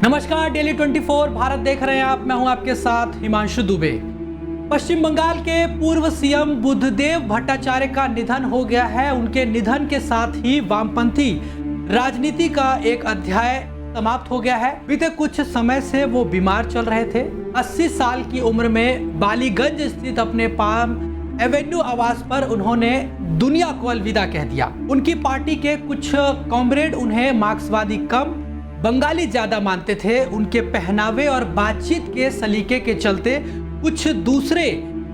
नमस्कार, डेली 24 भारत देख रहे हैं आप। मैं हूं आपके साथ हिमांशु दुबे। पश्चिम बंगाल के पूर्व सीएम बुद्धदेव भट्टाचार्य का निधन हो गया है। उनके निधन के साथ ही वामपंथी राजनीति का एक अध्याय समाप्त हो गया है। बीते कुछ समय से वो बीमार चल रहे थे। 80 साल की उम्र में बालीगंज स्थित अपने पाम एवेन्यू आवास पर उन्होंने दुनिया को अलविदा कह दिया। उनकी पार्टी के कुछ कॉमरेड उन्हें मार्क्सवादी कम, बंगाली ज्यादा मानते थे। उनके पहनावे और बातचीत के सलीके के चलते कुछ दूसरे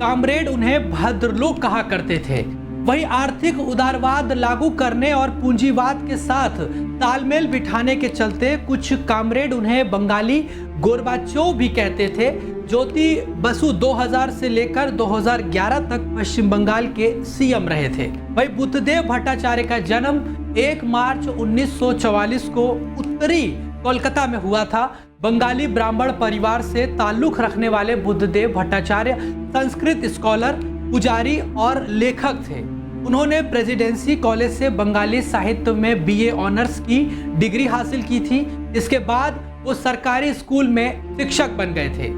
कॉमरेड उन्हें भद्रलोक कहा करते थे। वही आर्थिक उदारवाद लागू करने और पूंजीवाद के साथ तालमेल बिठाने के चलते कुछ कॉमरेड उन्हें बंगाली गोरबाचोव भी कहते थे। ज्योति बसु 2000 से लेकर 2011 तक पश्चिम बंगाल के सीएम रहे थे। वही बुद्धदेव भट्टाचार्य का जन्म 1 मार्च 1944 को उत्तरी कोलकाता में हुआ था। बंगाली ब्राह्मण परिवार से ताल्लुक रखने वाले बुद्धदेव भट्टाचार्य संस्कृत स्कॉलर, पुजारी और लेखक थे। उन्होंने प्रेसिडेंसी कॉलेज से बंगाली साहित्य में बीए ऑनर्स की डिग्री हासिल की थी। इसके बाद वो सरकारी स्कूल में शिक्षक बन गए थे।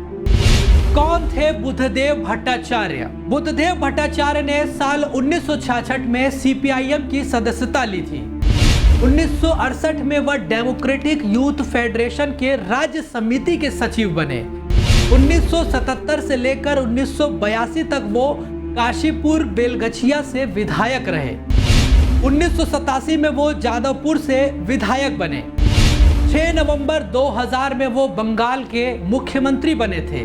कौन थे बुद्धदेव भट्टाचार्य? बुद्धदेव भट्टाचार्य ने साल 1966 में सीपीआईएम की सदस्यता ली थी। 1968 में वह डेमोक्रेटिक यूथ फेडरेशन के राज्य समिति के सचिव बने। 1977 से लेकर 1982 तक वो काशीपुर बेलगछिया से विधायक रहे। 1987 में वो जादवपुर से विधायक बने। 6 नवंबर 2000 में वो बंगाल के मुख्यमंत्री बने थे।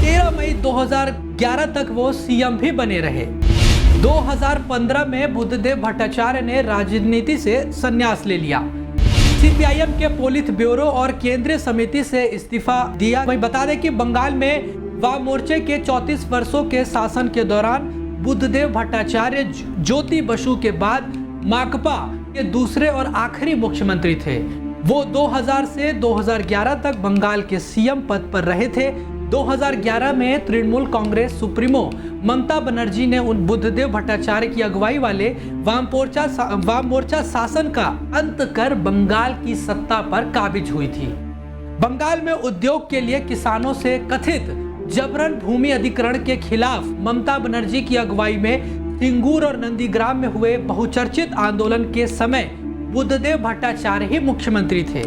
13 मई 2011 तक वो सीएम भी बने रहे। 2015 में बुद्धदेव भट्टाचार्य ने राजनीति से संन्यास ले लिया। सीपीआईएम के पोलित ब्यूरो और केंद्रीय समिति से इस्तीफा दिया। वहीं बता दें कि बंगाल में वाम मोर्चे के 34 वर्षों के शासन के दौरान बुद्धदेव भट्टाचार्य ज्योति बसु के बाद माकपा के दूसरे और आखिरी मुख्यमंत्री थे। वो 2000 से 2011 तक बंगाल के सीएम पद पर रहे थे। 2011 में तृणमूल कांग्रेस सुप्रीमो ममता बनर्जी ने उन बुद्धदेव भट्टाचार्य की अगुवाई वाले वाम मोर्चा शासन का अंत कर बंगाल की सत्ता पर काबिज हुई थी। बंगाल में उद्योग के लिए किसानों से कथित जबरन भूमि अधिग्रहण के खिलाफ ममता बनर्जी की अगुवाई में सिंगूर और नंदीग्राम में हुए बहुचर्चित आंदोलन के समय बुद्धदेव भट्टाचार्य ही मुख्यमंत्री थे।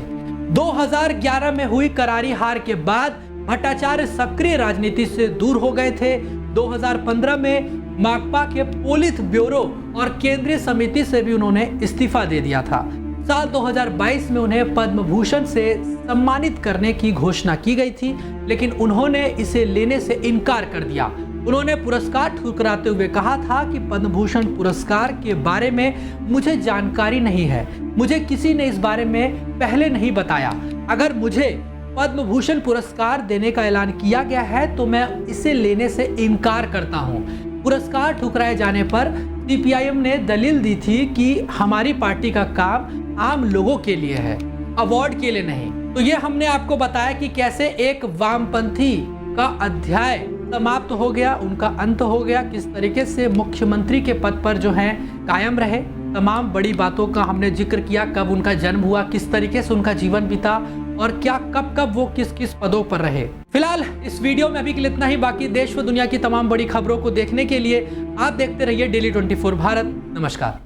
2011 में हुई करारी हार के बाद भट्टाचार्य सक्रिय राजनीति से दूर हो गए थे। 2015 में माकपा के पोलित ब्यूरो और केंद्रीय समिति से भी उन्होंने इस्तीफा दे दिया था। साल 2022 में उन्हें पद्म भूषण से सम्मानित करने की घोषणा की गई थी, लेकिन उन्होंने इसे लेने से इनकार कर दिया। उन्होंने पुरस्कार ठुकराते हुए कहा था कि पद्म भूषण पुरस्कार के बारे में मुझे जानकारी नहीं है, मुझे किसी ने इस बारे में पहले नहीं बताया। अगर मुझे पद्म भूषण पुरस्कार देने का ऐलान किया गया है तो मैं इसे लेने से इनकार करता हूं। पुरस्कार ठुकराए जाने पर सीपीआईएम ने दलील दी थी कि हमारी पार्टी का काम आम लोगों के लिए है, अवार्ड के लिए नहीं। तो ये हमने आपको बताया कि कैसे एक वामपंथी का अध्याय समाप्त हो गया, उनका अंत हो गया, किस तरीके से मुख्यमंत्री के पद पर जो है कायम रहे। तमाम बड़ी बातों का हमने जिक्र किया, कब उनका जन्म हुआ, किस तरीके से उनका जीवन बीता और क्या कब कब वो किस किस पदों पर रहे। फिलहाल इस वीडियो में अभी के लिए इतना ही। बाकी देश व दुनिया की तमाम बड़ी खबरों को देखने के लिए आप देखते रहिए डेली 24 भारत। नमस्कार।